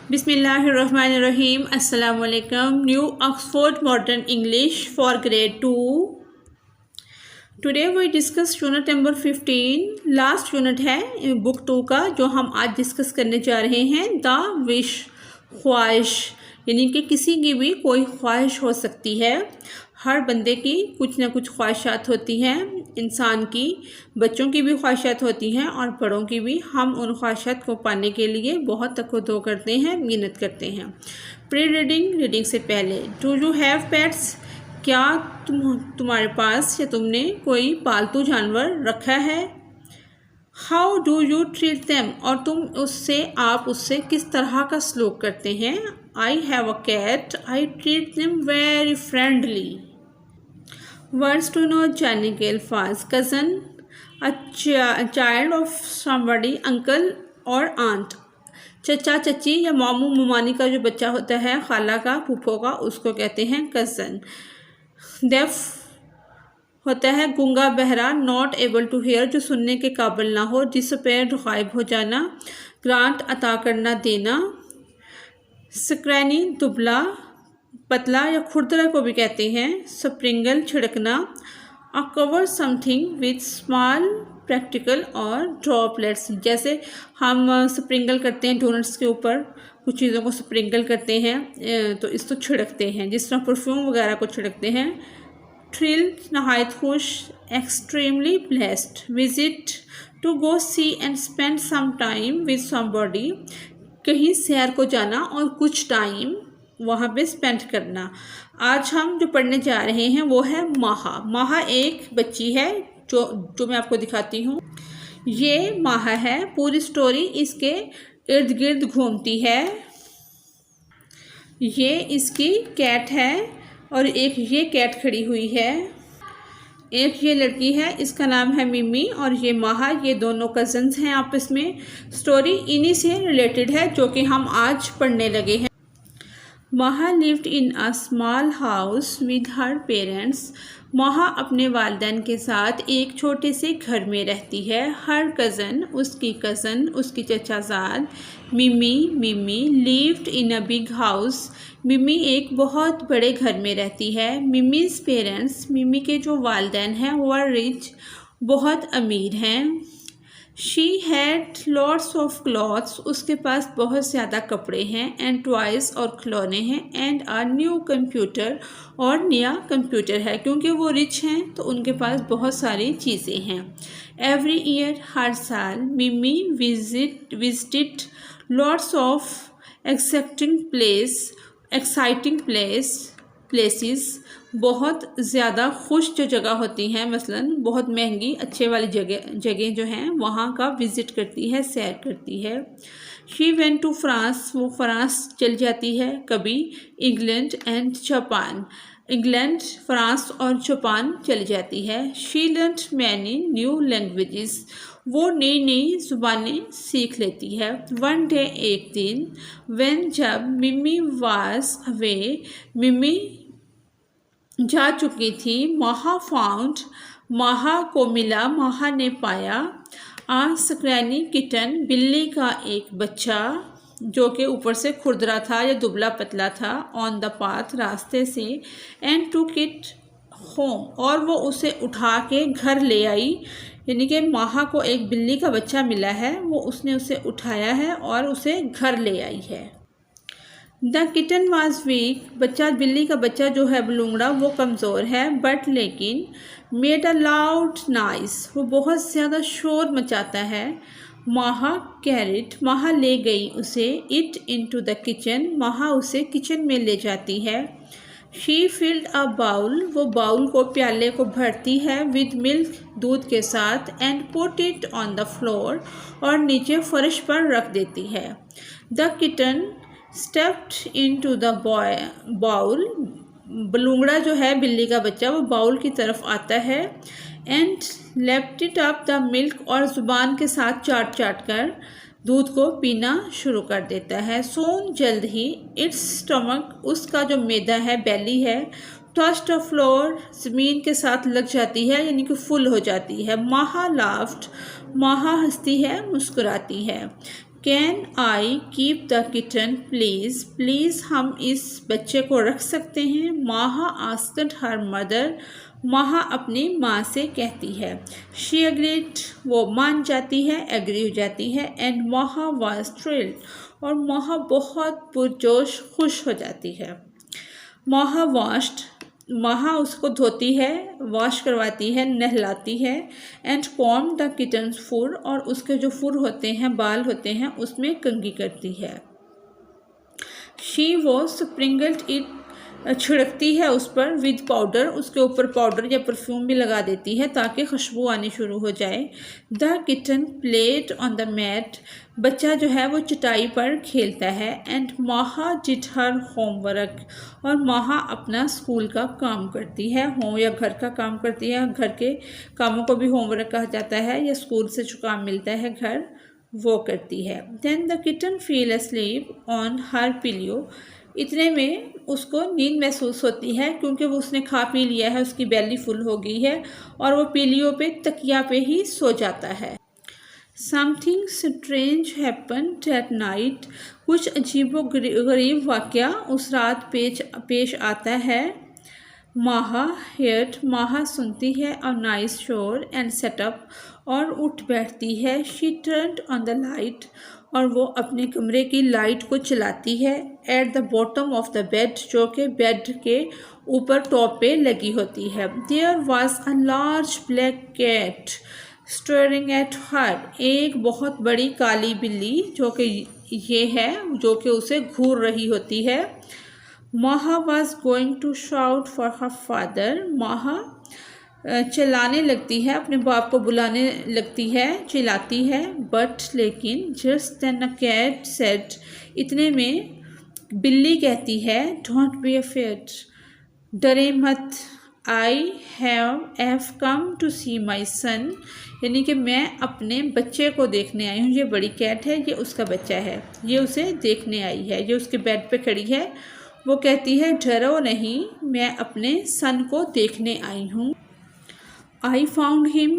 बिस्मिल्लाहिर्रहमानिर्रहीम। अस्सलाम वालेकुम। New Oxford modern English for grade 2। Today we discuss unit number 15। Last unit है book 2 का, जो हम आज डिस्कस करने जा रहे हैं। द विश, ख्वाहिश, यानी कि किसी की भी कोई ख्वाहिश हो सकती है। हर बंदे की कुछ ना कुछ ख्वाहिशात होती हैं, इंसान की, बच्चों की भी ख्वाहिशात होती हैं और बड़ों की भी। हम उन ख्वाहिशात को पाने के लिए बहुत तकद्दो करते हैं, मेहनत करते हैं। प्री रीडिंग, रीडिंग से पहले, डू यू हैव पेट्स? क्या तुम्हारे पास या तुमने कोई पालतू जानवर रखा है? How do you treat them? और आप उससे किस तरह का सलूक करते हैं? I have a cat, I treat them very friendly. Words to know, जानने के अल्फाज। Cousin, a child of somebody, uncle और आंट। चचा चची या मामू मुमानी का जो बच्चा होता है, खाला का, फूफो का, उसको कहते हैं कज़न। डेफ होता है गूंगा बहरा, नॉट एबल टू हेयर, जो सुनने के काबिल ना हो। डिसअपेयर, गायब हो जाना। ग्रांट, अता करना, देना। स्क्रैनी, दुबला पतला या खुरदरा को भी कहते हैं। स्प्रिंगल, छिड़कना। अ cover something with small practical और ड्रॉपलेट्स, जैसे हम स्प्रिंगल करते हैं डोनट्स के ऊपर, कुछ चीज़ों को स्प्रिंगल करते हैं तो इसको छिड़कते हैं, जिस तरह परफ्यूम वगैरह को छिड़कते हैं। थ्रिल, नहायत खुश। Extremely blessed. Visit, to go see and spend some time with somebody, कहीं सैर को जाना और कुछ टाइम वहाँ पे स्पेंड करना। आज हम जो पढ़ने जा रहे हैं वो है माहा। माहा एक बच्ची है जो मैं आपको दिखाती हूँ। ये माहा है, पूरी स्टोरी इसके इर्द गिर्द घूमती है। ये इसकी कैट है और एक ये कैट खड़ी हुई है। एक ये लड़की है, इसका नाम है मिमी, और ये माहा, ये दोनों कजन्स हैं आपस में। स्टोरी इन्हीं से रिलेटेड है जो कि हम आज पढ़ने लगे हैं। माहा lived in a small house with her parents. माहा अपने वालिदैन के साथ एक छोटे से घर में रहती है। हर कज़न, उसकी चचाजाद, मिमी lived in a big house. मिमी एक बहुत बड़े घर में रहती है। मिमीज़ पेरेंट्स, मिमी के जो वालिदैन हैं, वर रिच, बहुत अमीर हैं। She had lots of clothes, उसके पास बहुत ज़्यादा कपड़े हैं। एंड टॉयज़, और खिलौने हैं। एंड अ न्यू कंप्यूटर, और नया कंप्यूटर है। क्योंकि वो रिच हैं तो उनके पास बहुत सारी चीज़ें हैं। एवरी ईयर, हर साल, मिमी visited lots of exciting places, बहुत ज़्यादा खुश जो जगह होती हैं, मसलन बहुत महंगी अच्छे वाली जगह जो हैं वहाँ का विज़िट करती है, सैर करती है। शी वेंट टू फ्रांस, वो फ्रांस चल जाती है कभी। England and Japan, England, France और जापान चली जाती है। She learned many new languages, वो नई नई ज़ुबानें सीख लेती है। वन डे, एक दिन, व्हेन, जब मिमी वाज अवे, मिमी जा चुकी थी। माहा फाउंड, माहा को मिला, माहा ने पाया। आ स्क्रैनी किटन, बिल्ली का एक बच्चा जो कि ऊपर से खुरदरा था या दुबला पतला था। ऑन द पाथ, रास्ते से। एंड टूक इट होम, और वो उसे उठा के घर ले आई। यानी कि माहा को एक बिल्ली का बच्चा मिला है, वो उसने उसे उठाया है और उसे घर ले आई है। द किटन वॉज वीक, बिल्ली का बच्चा जो है बलूंगड़ा, वो कमज़ोर है। बट लेकिन, मेड अ लाउड नॉइस, वो बहुत ज़्यादा शोर मचाता है। माहा कैरिड, माहा ले गई उसे। इट इनटू द किचन, माहा उसे किचन में ले जाती है। शी फिल्ड अ बाउल, वो बाउल को, प्याले को भरती है। विद मिल्क, दूध के साथ। And put it on the floor, और नीचे फर्श पर रख देती है। The kitten stepped into the bowl, बलूंगड़ा जो है बिल्ली का बच्चा, वो बाउल की तरफ आता है। And left it up the milk, और ज़ुबान के साथ चाट कर दूध को पीना शुरू कर देता है। सोन, जल्द ही, इट्स स्टमक, उसका जो मैदा है, बेली है, टच द फ्लोर, ज़मीन के साथ लग जाती है, यानी कि फुल हो जाती है। माहा लाफ्ड, माहा हंसती है, मुस्कुराती है। Can I keep the kitten please, please हम इस बच्चे को रख सकते हैं। माहा आस्क्ड हर मदर, माहा अपनी माँ से कहती है। शी एग्रीड, वो मान जाती है, एग्री हो जाती है। एंड माहा वाज थ्रिल्ड, और माहा बहुत पुरजोश खुश हो जाती है। माहा वॉश्ड, माहा उसको धोती है, वॉश करवाती है, नहलाती है। एंड कॉम्ब द किटन्स फुर, और उसके जो फुर होते हैं, बाल होते हैं, उसमें कंघी करती है। शी वो स्प्रिंगल्ड इट, छिड़कती है उस पर विद पाउडर, उसके ऊपर पाउडर या परफ्यूम भी लगा देती है ताकि खुशबू आनी शुरू हो जाए। The kitten played on the mat, बच्चा जो है वो चटाई पर खेलता है। एंड माहा डिड हर होमवर्क, और माहा अपना स्कूल का काम करती है, होम या घर का काम करती है। घर के कामों को भी होमवर्क कहा जाता है, या स्कूल से जो काम मिलता है घर, वो करती है। Then the kitten fell asleep on her pillow, इतने में उसको नींद महसूस होती है क्योंकि वो उसने खा पी लिया है, उसकी बेली फुल हो गई है, और वो पीलियो पे, तकिया पे ही सो जाता है। Something strange happened at night, कुछ अजीबो गरीब वाक़या उस रात पेश आता है। माहा हेयर्ड, माहा सुनती है। अ नाइस शोर एंड सेटअप, और उठ बैठती है। She turned on the light, और वो अपने कमरे की लाइट को चलाती है। At the bottom of the bed, जो कि बेड के ऊपर टॉप पे लगी होती है। There was a large black cat staring at her, एक बहुत बड़ी काली बिल्ली जो कि ये है, जो कि उसे घूर रही होती है। Maha was going to shout for her father, Maha चिल्लाने लगती है, अपने बाप को बुलाने लगती है, चिल्लाती है। बट लेकिन just then a cat said, इतने में बिल्ली कहती है, डोंट बी अफेयर्ड, डरे मत। आई हैव कम टू सी माई सन, यानी कि मैं अपने बच्चे को देखने आई हूँ। ये बड़ी कैट है, ये उसका बच्चा है, ये उसे देखने आई है। ये उसके बेड पे खड़ी है, वो कहती है डरो नहीं, मैं अपने सन को देखने आई हूँ। आई फाउंड हिम,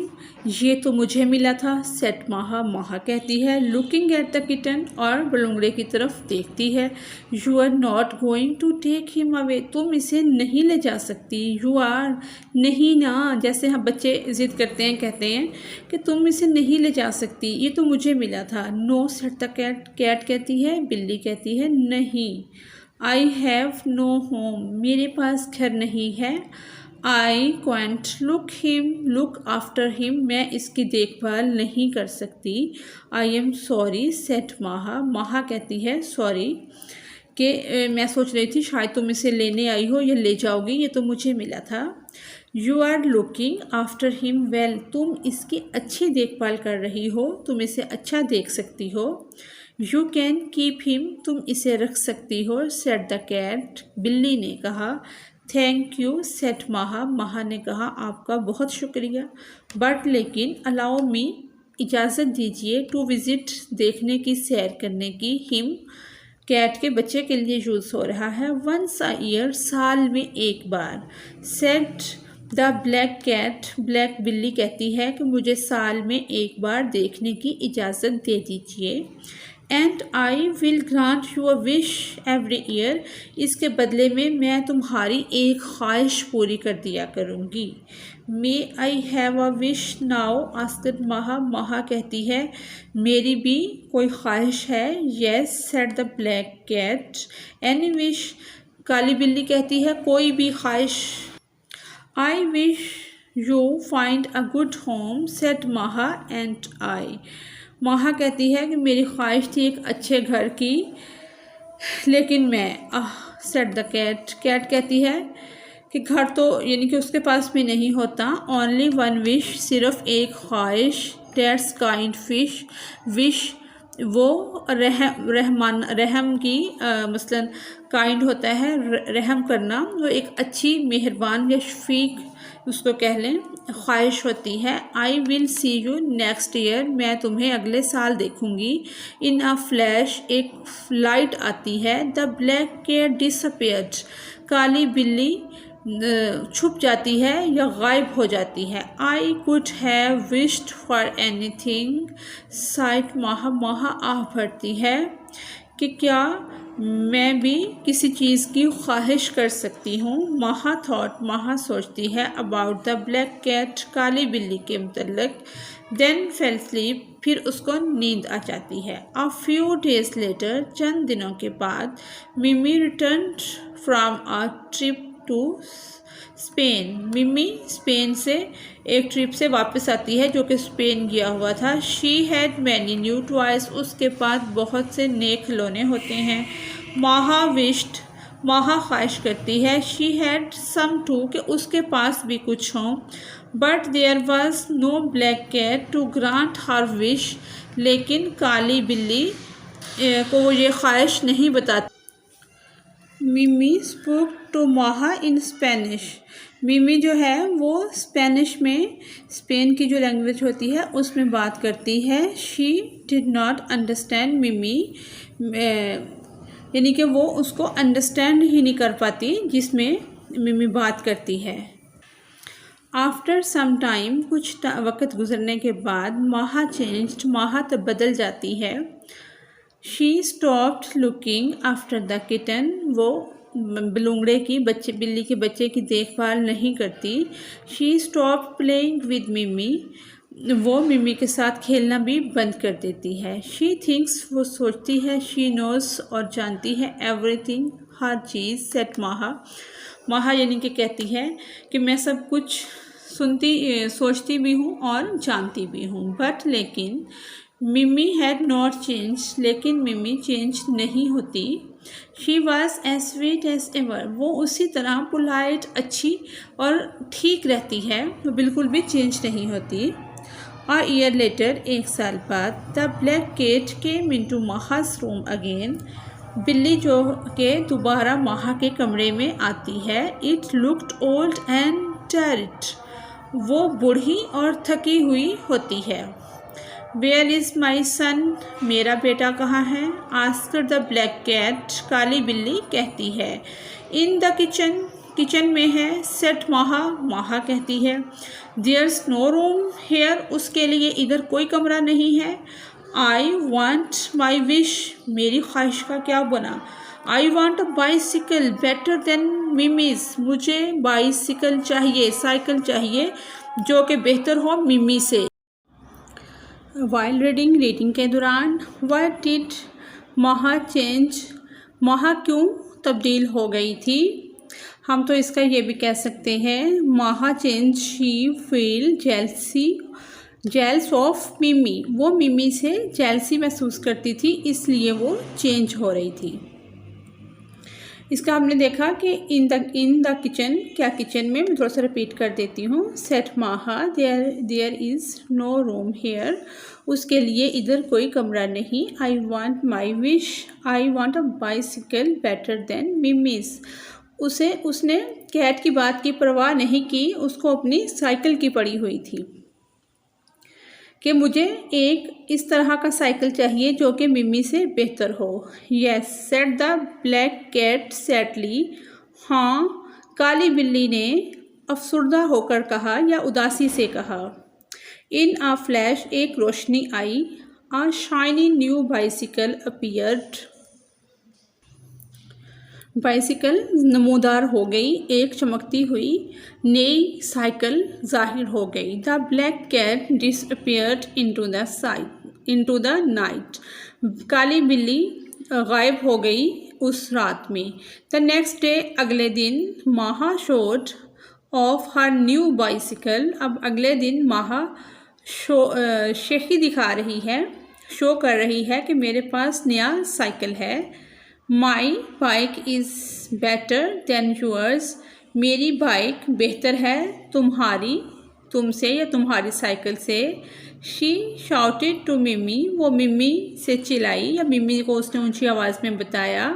ये तो मुझे मिला था। सेट माहा, माहा कहती है। लुकिंग एट द किटन, और बलूंगड़े की तरफ देखती है। You are not going to take him away, तुम इसे नहीं ले जा सकती। यू आर, नहीं ना, जैसे हम बच्चे जिद करते हैं, कहते हैं कि तुम इसे नहीं ले जा सकती, ये तो मुझे मिला था। No said the cat, cat कहती है, बिल्ली कहती है नहीं। आई हैव नो होम, मेरे पास घर नहीं है। I can't look after him, मैं इसकी देखभाल नहीं कर सकती। आई एम सॉरी सेट माहा, माहा कहती है सॉरी, कि मैं सोच रही थी शायद तुम इसे लेने आई हो या ले जाओगी, ये तो मुझे मिला था। You are looking after him well, तुम इसकी अच्छी देखभाल कर रही हो, तुम इसे अच्छा देख सकती हो। यू कैन कीप हिम, तुम इसे रख सकती हो। सेट द कैट, बिल्ली ने कहा। थैंक यू सेट माहा, माहा ने कहा आपका बहुत शुक्रिया। बट लेकिन अलाउ मी, इजाज़त दीजिए। टू विज़िट, देखने की, सैर करने की। हिम, कैट के बच्चे के लिए यूज़ हो रहा है। वंस अ ईयर, साल में एक बार। Said the black cat, black बिल्ली कहती है कि मुझे साल में एक बार देखने की इजाज़त दे दीजिए। And I will grant you a wish every year, इसके बदले में मैं तुम्हारी एक ख्वाहिश पूरी कर दिया करूँगी। May I have a wish now asked Maha, Maha कहती है मेरी भी कोई ख्वाहिश है। Yes said the black cat, any wish, काली बिल्ली कहती है कोई भी ख्वाहिश। I wish you find a good home said Maha and I, Maha कहती है कि मेरी ख्वाहिश थी एक अच्छे घर की, लेकिन मैं सेड द कैट, कैट कहती है कि घर तो यानी कि उसके पास भी नहीं होता। ओनली वन विश, सिर्फ एक ख्वाहिश। डेट्स काइंड विश, वो रहम की मसलन काइंड होता है रहम करना, वो एक अच्छी मेहरबान या शफीक उसको कह लें ख्वाहिश होती है। I will see you next year, मैं तुम्हें अगले साल देखूंगी। इन अ फ्लैश, एक लाइट आती है। द ब्लैक कैट डिसअपियर्ड, काली बिल्ली छुप जाती है या गायब हो जाती है। I could have wished for anything site माहा, माहा आह भरती है कि क्या मैं भी किसी चीज़ की ख्वाहिश कर सकती हूँ। माहा थॉट, माहा सोचती है अबाउट द ब्लैक कैट, काली बिल्ली के मतलब। देन फेल स्लीप, फिर उसको नींद आ जाती है। अ फ्यू डेज लेटर, चंद दिनों के बाद, Mimi return from a trip to Spain. Mimi Spain से एक ट्रिप से वापस आती है जो कि स्पेन गया हुआ था। She had many new toys, उसके पास बहुत से नए खिलौने होते हैं। माहा विश्ड, माहा ख्वाहिश करती है। शी हैड सम टू, कि उसके पास भी कुछ हों। But there was no black cat to grant her wish, लेकिन काली बिल्ली को वो ये ख्वाहिश नहीं बताती। मिमी स्पोक टू माहा इन स्पेनिश, मिमी जो है वो स्पेनिश में, स्पेन की जो लैंग्वेज होती है उसमें बात करती है। शी डिड नॉट अंडरस्टैंड मिमी, यानी कि वो उसको अंडरस्टैंड ही नहीं कर पाती जिसमें मिमी बात करती है। आफ्टर सम टाइम, कुछ वक्त गुजरने के बाद, माहा चेंज्ड, माहा तो बदल जाती है। She stopped looking after the kitten, वो बलूंगड़े की बच्चे, बिल्ली के बच्चे की देखभाल नहीं करती। शी स्टॉप्ड प्लेइंग विद मिमी, वो मिमी के साथ खेलना भी बंद कर देती है। शी थिंक्स, वो सोचती है। शी नोज, और जानती है। एवरीथिंग, हर चीज़। सेट माहा, माहा यानी कि कहती है कि मैं सब कुछ सोचती भी हूँ और जानती भी हूँ। बट लेकिन मिमी हैड नॉट चेंज, लेकिन मिमी चेंज नहीं होती। She was as sweet as ever, वो उसी तरह पोलाइट, अच्छी और ठीक रहती है, वो बिल्कुल भी चेंज नहीं होती। अ ईयर लेटर, एक साल बाद, the black cat came into Maha's room again, बिल्ली जो के दोबारा माहा के कमरे में आती है। It looked old and tired, वो बूढ़ी और थकी हुई होती है। वेयर इज़ माई सन, मेरा बेटा कहाँ है। आस्क्ड द ब्लैक कैट, काली बिल्ली कहती है। इन द किचन, किचन में है। सेट माहा, माहा कहती है। देयर्स नो रूम हेयर, उसके लिए इधर कोई कमरा नहीं है। आई वॉन्ट माई विश, मेरी ख्वाहिश का क्या बना। I want a bicycle better than Mimi's, मुझे बाइसिकल चाहिए, साइकिल चाहिए जो कि बेहतर हो मिमी से। वाइल रीडिंग, रीडिंग के दौरान, व्हाट डिड माहा चेंज, माहा क्यों तब्दील हो गई थी। हम तो इसका ये भी कह सकते हैं, Maha change she feel jealousy, jealous of Mimi, वो मिमी से जेलसी महसूस करती थी, इसलिए वो चेंज हो रही थी। इसका हमने देखा कि इन द किचन, क्या किचन में, मैं थोड़ा सा रिपीट कर देती हूँ। Said Maha, there is no room here, उसके लिए इधर कोई कमरा नहीं। I want my wish, I want a bicycle better than Mimi's, उसने कैट की बात की परवाह नहीं की, उसको अपनी साइकिल की पड़ी हुई थी कि मुझे एक इस तरह का साइकिल चाहिए जो कि मिमी से बेहतर हो। Yes, said the black cat sadly, हाँ, काली बिल्ली ने अफसुर्दा होकर कहा या उदासी से कहा। इन आ फ्लैश, एक रोशनी आई। A shiny new bicycle appeared, bicycle नमूदार हो गई, एक चमकती हुई नई साइकिल जाहिर हो गई। The black cat disappeared into the night, काली बिल्ली गायब हो गई उस रात में। द नेक्स्ट डे, अगले दिन, माहा showed of her new bicycle, अब अगले दिन माहा शेखी दिखा रही है, शो कर रही है कि मेरे पास नया साइकिल है। My bike is better than yours, मेरी बाइक बेहतर है तुमसे या तुम्हारी साइकिल से। शी शाउटेड टू मिमी, वो मिमी से चिल्लाई या मिमी को उसने ऊंची आवाज़ में बताया।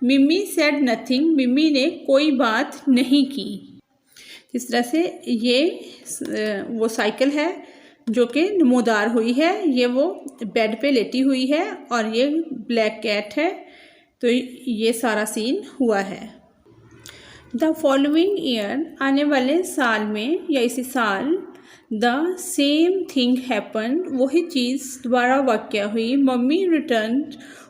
मिमी सेड नथिंग, मिमी ने कोई बात नहीं की। इस तरह से ये वो साइकिल है जो कि नमूदार हुई है, ये वो बेड पे लेटी हुई है और ये ब्लैक कैट है। तो ये सारा सीन हुआ है। द फॉलोइंग ईयर, आने वाले साल में या इसी साल, द सेम थिंग हैपन, वही चीज़ दोबारा वाक़या हुई। Mimi returned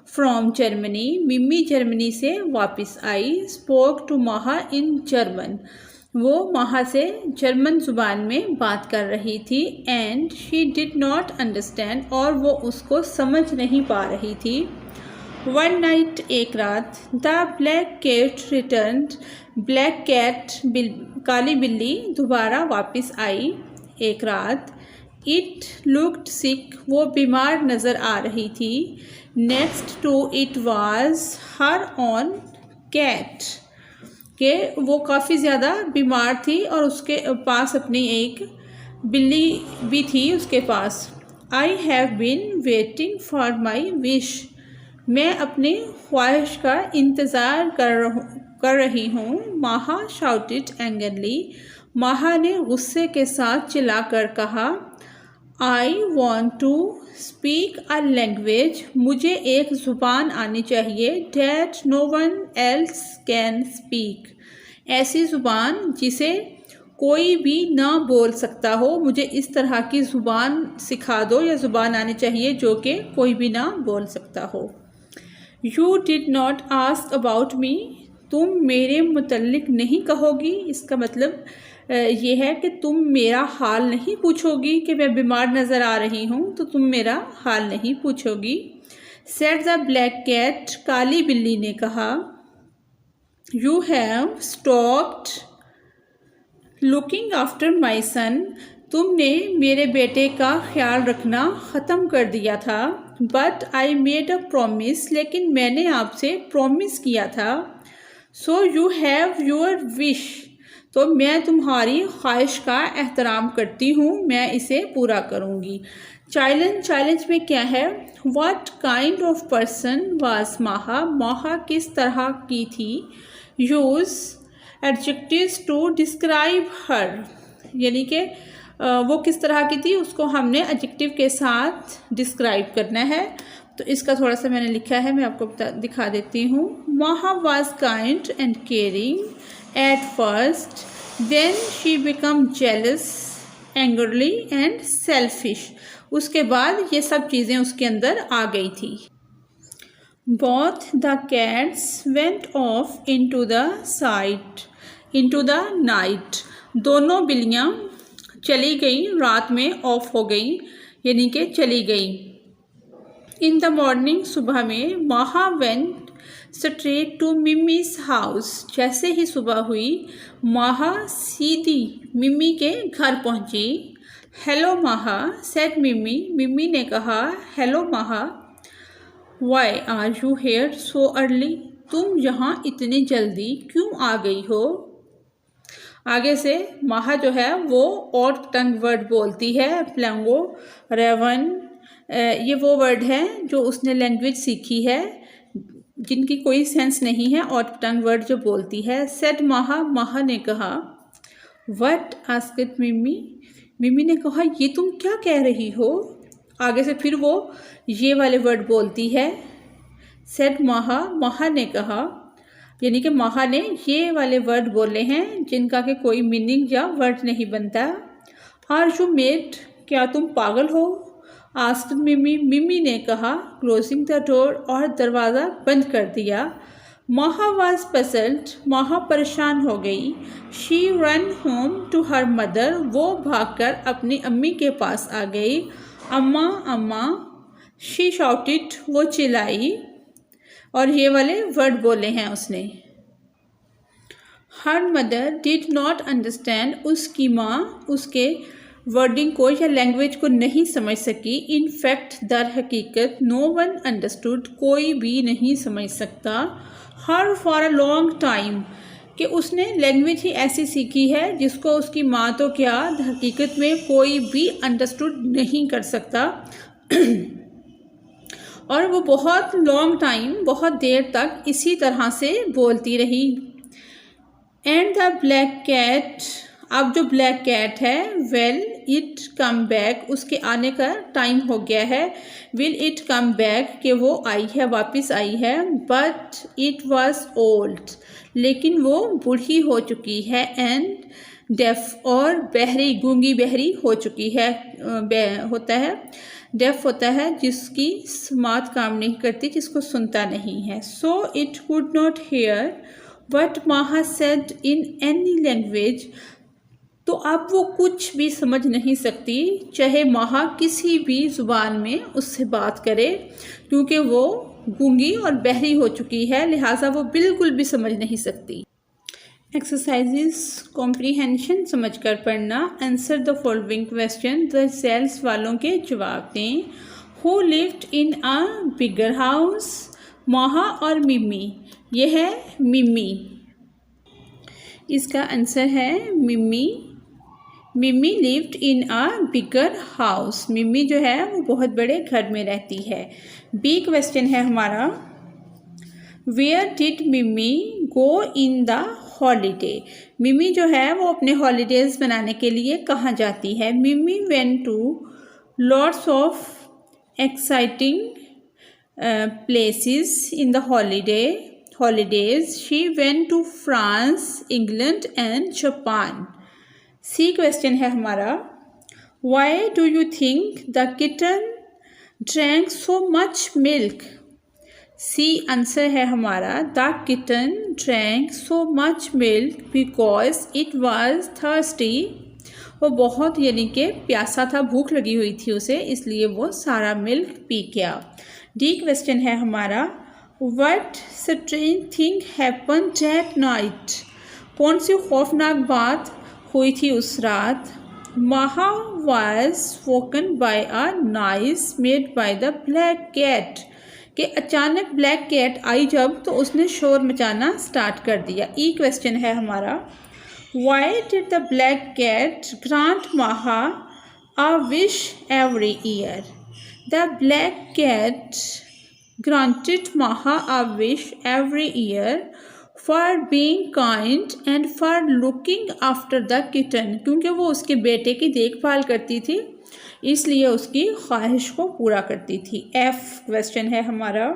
from Germany, Mimi Germany से वापस आई। स्पोक टू माहा इन जर्मन, वो माहा से जर्मन ज़ुबान में बात कर रही थी। And she did not understand, और वो उसको समझ नहीं पा रही थी। वन नाइट, एक रात, the black cat returned, black cat काली बिल्ली दोबारा वापस आई एक रात। इट लुक्ड सिक, वो बीमार नज़र आ रही थी। Next to it was her own cat, के वो काफ़ी ज़्यादा बीमार थी और उसके पास अपनी एक बिल्ली भी थी उसके पास। I have been waiting for my wish, मैं अपनी ख्वाहिश का इंतज़ार कर रही हूँ। माहा शाउटेड एंग्रली, माहा ने गुस्से के साथ चिल्लाकर कहा। I want to speak a language, मुझे एक ज़ुबान आनी चाहिए। That no one else can speak, ऐसी ज़ुबान जिसे कोई भी ना बोल सकता हो। मुझे इस तरह की ज़ुबान सिखा दो या ज़ुबान आनी चाहिए जो कि कोई भी ना बोल सकता हो। You did not ask about me, तुम मेरे मुतल्लिक नहीं कहोगी। इसका मतलब ये है कि तुम मेरा हाल नहीं पूछोगी कि मैं बीमार नज़र आ रही हूँ, तो तुम मेरा हाल नहीं पूछोगी। सेड द ब्लैक कैट, काली बिल्ली ने कहा। You have stopped looking after my son, तुमने मेरे बेटे का ख्याल रखना ख़त्म कर दिया था। But I made a promise, लेकिन मैंने आपसे प्रॉमिस किया था। So you have your wish, तो मैं तुम्हारी ख्वाहिश का एहतराम करती हूँ, मैं इसे पूरा करूँगी। चैलेंज में क्या है? What kind of person was Maha, Maha किस तरह की थी। Use adjectives to describe her, यानी कि वो किस तरह की थी उसको हमने एडजेक्टिव के साथ डिस्क्राइब करना है। तो इसका थोड़ा सा मैंने लिखा है, मैं आपको दिखा देती हूँ। Maha was kind and caring at first, then she become jealous, angrily and selfish, उसके बाद ये सब चीज़ें उसके अंदर आ गई थी। Both the cats went of into the night, दोनों बिल्लियाँ चली गई, रात में ऑफ हो गई, यानी कि चली गई। इन द मॉर्निंग, सुबह में, माहा वेंट स्ट्रेट टू मिम्मीज हाउस, जैसे ही सुबह हुई माहा सीधी मिम्मी के घर पहुंची। हेलो माहा, सेड मिम्मी, मिम्मी ने कहा। Hello Maha. Why are you here so early, तुम यहाँ इतनी जल्दी क्यों आ गई हो। आगे से माहा जो है वो और टंग वर्ड बोलती है। प्लैंगो, रेवन, ये वो वर्ड हैं जो उसने लैंग्वेज सीखी है जिनकी कोई सेंस नहीं है, और टंग वर्ड जो बोलती है। सेड माहा, माहा ने कहा। व्हाट आस्क्ड मिम्मी, मिम्मी ने कहा ये तुम क्या कह रही हो। आगे से फिर वो ये वाले वर्ड बोलती है। सेड माहा, माहा ने कहा, यानी कि माहा ने ये वाले वर्ड बोले हैं जिनका कि कोई मीनिंग या वर्ड नहीं बनता। आर यू मेड, क्या तुम पागल हो। आस्क्ड मिम्मी, मिम्मी ने कहा। क्लोजिंग द डोर, और दरवाज़ा बंद कर दिया। माहा वाज पजल्ड, माहा परेशान हो गई। She run home to her mother, वो भागकर अपनी अम्मी के पास आ गई। अम्मा अम्मा, शी शाउटेड, वो चिल्लाई, और ये वाले वर्ड बोले हैं उसने। Her mother did not understand, उसकी माँ उसके वर्डिंग को या लैंग्वेज को नहीं समझ सकी। इन फैक्ट, दर हकीकत, नो वन अंडरस्टूड, कोई भी नहीं समझ सकता। Her for a long time, कि उसने लैंग्वेज ही ऐसी सीखी है जिसको उसकी माँ तो क्या हकीकत में कोई भी अंडरस्टूड नहीं कर सकता। और वो बहुत लॉन्ग टाइम, बहुत देर तक इसी तरह से बोलती रही। एंड द ब्लैक कैट, अब जो ब्लैक कैट है, वेल इट कम बैक, उसके आने का टाइम हो गया है। विल इट कम बैक, कि वो आई है, वापस आई है। बट इट वॉज ओल्ड, लेकिन वो बूढ़ी हो चुकी है। एंड डेफ और बहरी, गूंगी बहरी हो चुकी है। होता है डेफ होता है जिसकी समात काम नहीं करती, जिसको सुनता नहीं है। So it would not here what माहा सेड इन एनी लैंग्वेज। तो अब वो कुछ भी समझ नहीं सकती, चाहे माहा किसी भी ज़ुबान में उससे बात करे, क्योंकि वो गूंगी और बहरी हो चुकी है, लिहाजा वो बिल्कुल भी समझ नहीं सकती। एक्सरसाइजेस कॉम्प्रीहेंशन समझकर पढ़ना। आंसर द फॉलोइंग क्वेश्चन, द सेल्स वालों के जवाब दें। Who lived in a bigger house, Maha और मिमी? ये है मिमी, इसका आंसर है मिमी। मिमी lived in a bigger house, मिमी जो है वो बहुत बड़े घर में रहती है। बी क्वेश्चन है हमारा, वेयर डिड मिमी गो इन द हॉलीडे? मिमी जो है वो अपने हॉलीडेज बनाने के लिए कहाँ जाती है? Mimi went to lots of exciting places in the holidays. She went to France, England and Japan. C question है हमारा, why do you think the kitten drank so much milk? C answer है हमारा, the kitten drank so much milk because it was thirsty. वो बहुत यानी कि प्यासा था, भूख लगी हुई थी उसे, इसलिए वो सारा मिल्क पी गया। डी क्वेश्चन है हमारा, what strange thing happen that night? कौन सी खौफनाक बात हुई थी उस रात? Maha was woken by a noise made by the black cat. कि अचानक ब्लैक कैट आई जब, तो उसने शोर मचाना स्टार्ट कर दिया। ई क्वेश्चन है हमारा, why did the black cat grant Maha a wish every year? The black cat granted Maha a wish every year for being kind and for looking after the kitten. क्योंकि वो उसके बेटे की देखभाल करती थी, इसलिए उसकी ख्वाहिश को पूरा करती थी। एफ क्वेश्चन है हमारा,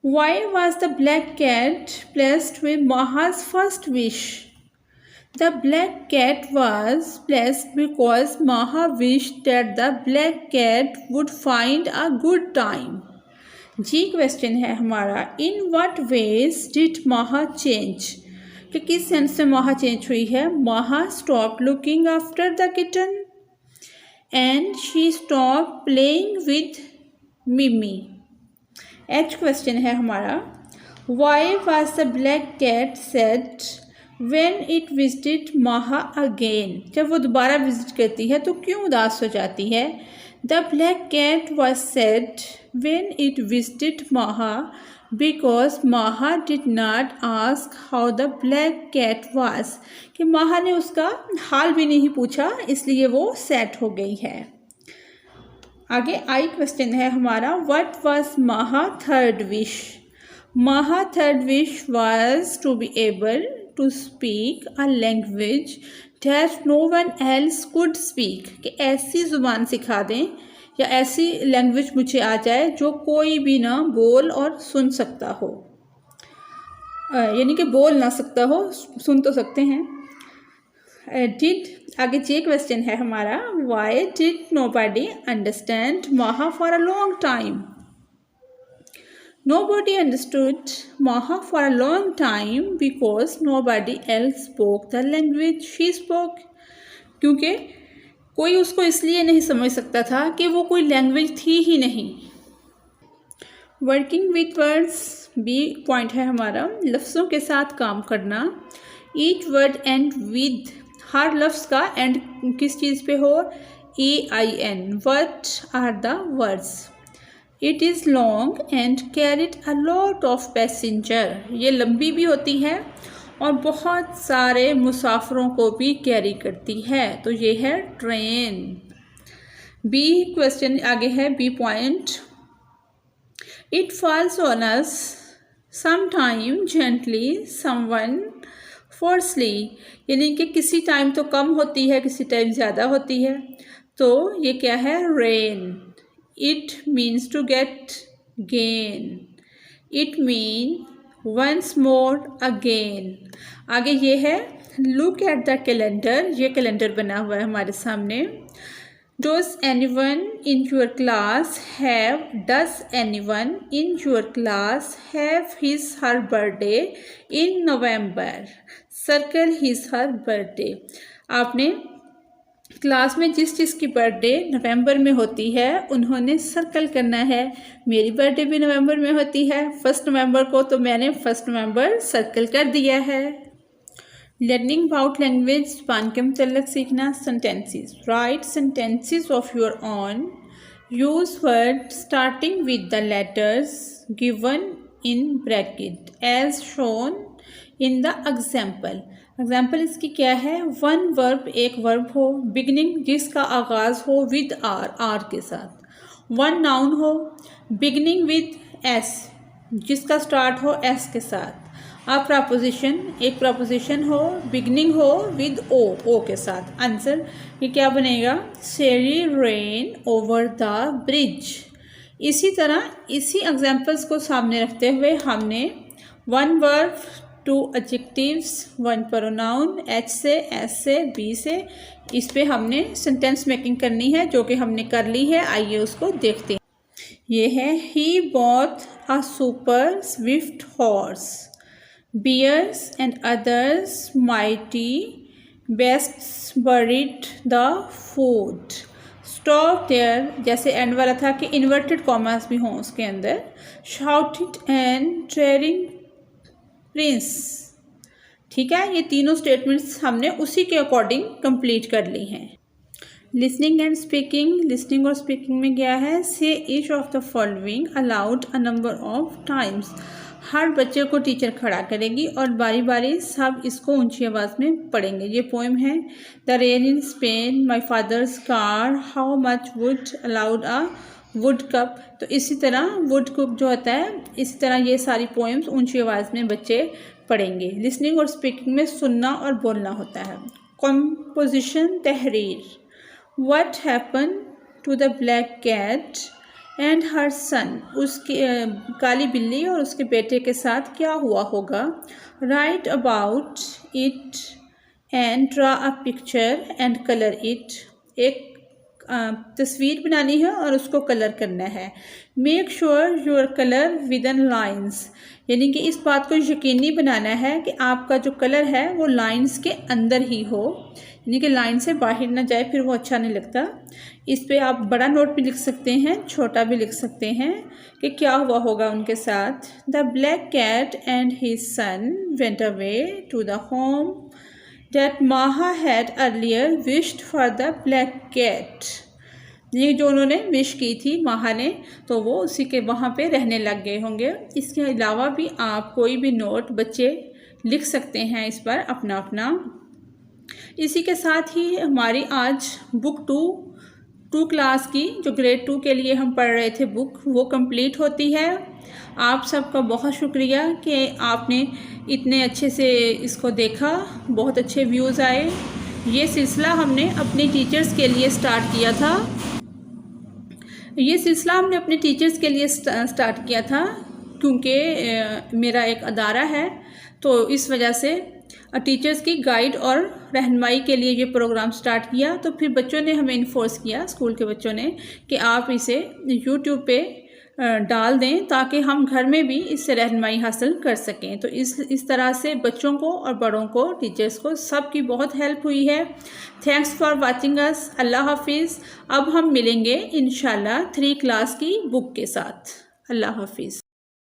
Why was the black cat blessed with Maha's first wish? The black cat was blessed because Maha wished that the black cat would find a good time. G question है हमारा, in what ways did Maha change? कि किस sense में Maha change हुई है? Maha stop looking after the kitten and she stop playing with Mimi. H question है हमारा, why was the black cat sad when it visited Maha again? जब वो दोबारा विजिट करती है तो क्यों उदास हो जाती है? The black cat was sad when it visited Maha because Maha did not ask how the black cat was. कि माहा ने उसका हाल भी नहीं पूछा, इसलिए वो सैड हो गई है। आगे आई क्वेश्चन है हमारा, What was Maha third wish? Maha third wish was to be able to speak a language that no one else could speak. कि ऐसी ज़ुबान सिखा दें या ऐसी लैंग्वेज मुझे आ जाए जो कोई भी ना बोल और सुन सकता हो, यानी कि बोल ना सकता हो, सुन तो सकते हैं। डिड आगे जे क्वेश्चन है हमारा, वाई डिड नोबडी अंडरस्टैंड माहा for a long time? Nobody understood Maha for a long time because nobody else spoke the language she spoke. क्योंकि कोई उसको इसलिए नहीं समझ सकता था कि वो कोई लैंग्वेज थी ही नहीं। Working with words, B point है हमारा, लफ्ज़ों के साथ काम करना। ईच वर्ड एंड विद, हर लफ्ज़ का एंड किस चीज़ पे हो? EIN। What are the words? It is long and carried a lot of passenger. ये लंबी भी होती है और बहुत सारे मुसाफिरों को भी कैरी करती है, तो ये है ट्रेन। बी क्वेश्चन आगे है, B point, it falls on us sometime gently someone forcely. यानी कि किसी टाइम तो कम होती है, किसी टाइम ज़्यादा होती है, तो ये क्या है? Rain. It means to get gain. It means once more again. आगे ये है लुक एट द कैलेंडर, ये कैलेंडर बना हुआ है हमारे सामने। Does anyone in your class have his her birthday in November? Circle his her birthday। आपने क्लास में जिस की बर्थडे नवंबर में होती है उन्होंने सर्कल करना है। मेरी बर्थडे भी नवंबर में होती है 1 नवंबर को, तो मैंने 1 नवंबर सर्कल कर दिया है। लर्निंग अबाउट लैंग्वेज, ज़बान के मुतल्लिक़ सीखना। Sentences, write sentences of your own. Use word starting with the letters given in bracket as shown in the example. Example इसकी क्या है? वन वर्ब, एक वर्ब हो, बिगनिंग जिसका आगाज़ हो विद आर के साथ। वन नाउन हो, बिगनिंग विद एस जिसका स्टार्ट हो एस के साथ। अ प्रपोजिशन, एक प्रपोजिशन हो, बिगनिंग हो विद ओ के साथ। आंसर ये क्या बनेगा? सेरी रेन ओवर द ब्रिज। इसी तरह इसी एग्जाम्पल्स को सामने रखते हुए हमने one verb, 2 adjectives, 1 pronoun, H से, एस से, बी से, इस पे हमने सेंटेंस मेकिंग करनी है जो कि हमने कर ली है। आइए उसको देखते हैं। ये है he bought a super Swift horse, bears and others mighty beasts buried the food। stop there, जैसे एंड वाला था कि इन्वर्टेड कॉमास भी हों उसके अंदर। shouted and tearing prince। ठीक है, ये तीनों स्टेटमेंट्स हमने उसी के अकॉर्डिंग कंप्लीट कर ली हैं। लिसनिंग एंड स्पीकिंग, लिसनिंग और स्पीकिंग में क्या है? Say each of the following aloud a number of times. हर बच्चे को टीचर खड़ा करेगी और बारी बारी सब इसको ऊंची आवाज़ में पढ़ेंगे। ये पोएम है the rain in Spain, my father's car, how much would allowed a would cup. तो इसी तरह वुड कप जो होता है, इसी तरह ये सारी पोएम्स ऊंची आवाज़ में बच्चे पढ़ेंगे। लिसनिंग और स्पीकिंग में सुनना और बोलना होता है। कंपोजिशन, तहरीर। What happen to the black cat and her son, उसकी काली बिल्ली और उसके बेटे के साथ क्या हुआ होगा। Right about it and draw a picture and colour it, एक तस्वीर बनानी है और उसको कलर करना है। Make sure your colour within lines, यानी कि इस बात को यकीनी बनाना है कि आपका जो कलर है वो लाइन्स के अंदर ही हो, यानी कि लाइन से बाहर ना जाए, फिर वो अच्छा नहीं लगता। इस पे आप बड़ा नोट भी लिख सकते हैं, छोटा भी लिख सकते हैं कि क्या हुआ होगा उनके साथ। The black cat and his son went away to the home that Maha had earlier wished for the black cat. ये जो उन्होंने विश की थी माहा ने, तो वो उसी के वहाँ पे रहने लग गए होंगे। इसके अलावा भी आप कोई भी नोट बच्चे लिख सकते हैं इस पर अपना अपना। इसी के साथ ही हमारी आज बुक 2 क्लास की, जो ग्रेड 2 के लिए हम पढ़ रहे थे बुक, वो कंप्लीट होती है। आप सबका बहुत शुक्रिया कि आपने इतने अच्छे से इसको देखा, बहुत अच्छे व्यूज़ आए। ये सिलसिला हमने अपने टीचर्स के लिए स्टार्ट किया था, क्योंकि मेरा एक अदारा है, तो इस वजह से टीचर्स की गाइड और रहनुमाई के लिए ये प्रोग्राम स्टार्ट किया। तो फिर बच्चों ने हमें इन्फोर्स किया, स्कूल के बच्चों ने, कि आप इसे यूट्यूब पे डाल दें ताकि हम घर में भी इससे रहनुमाई हासिल कर सकें। तो इस तरह से बच्चों को और बड़ों को, टीचर्स को, सबकी बहुत हेल्प हुई है। Thanks for watching us. अल्लाह हाफिज़। अब हम मिलेंगे इंशाल्लाह 3 क्लास की बुक के साथ। अल्लाह हाफिज़।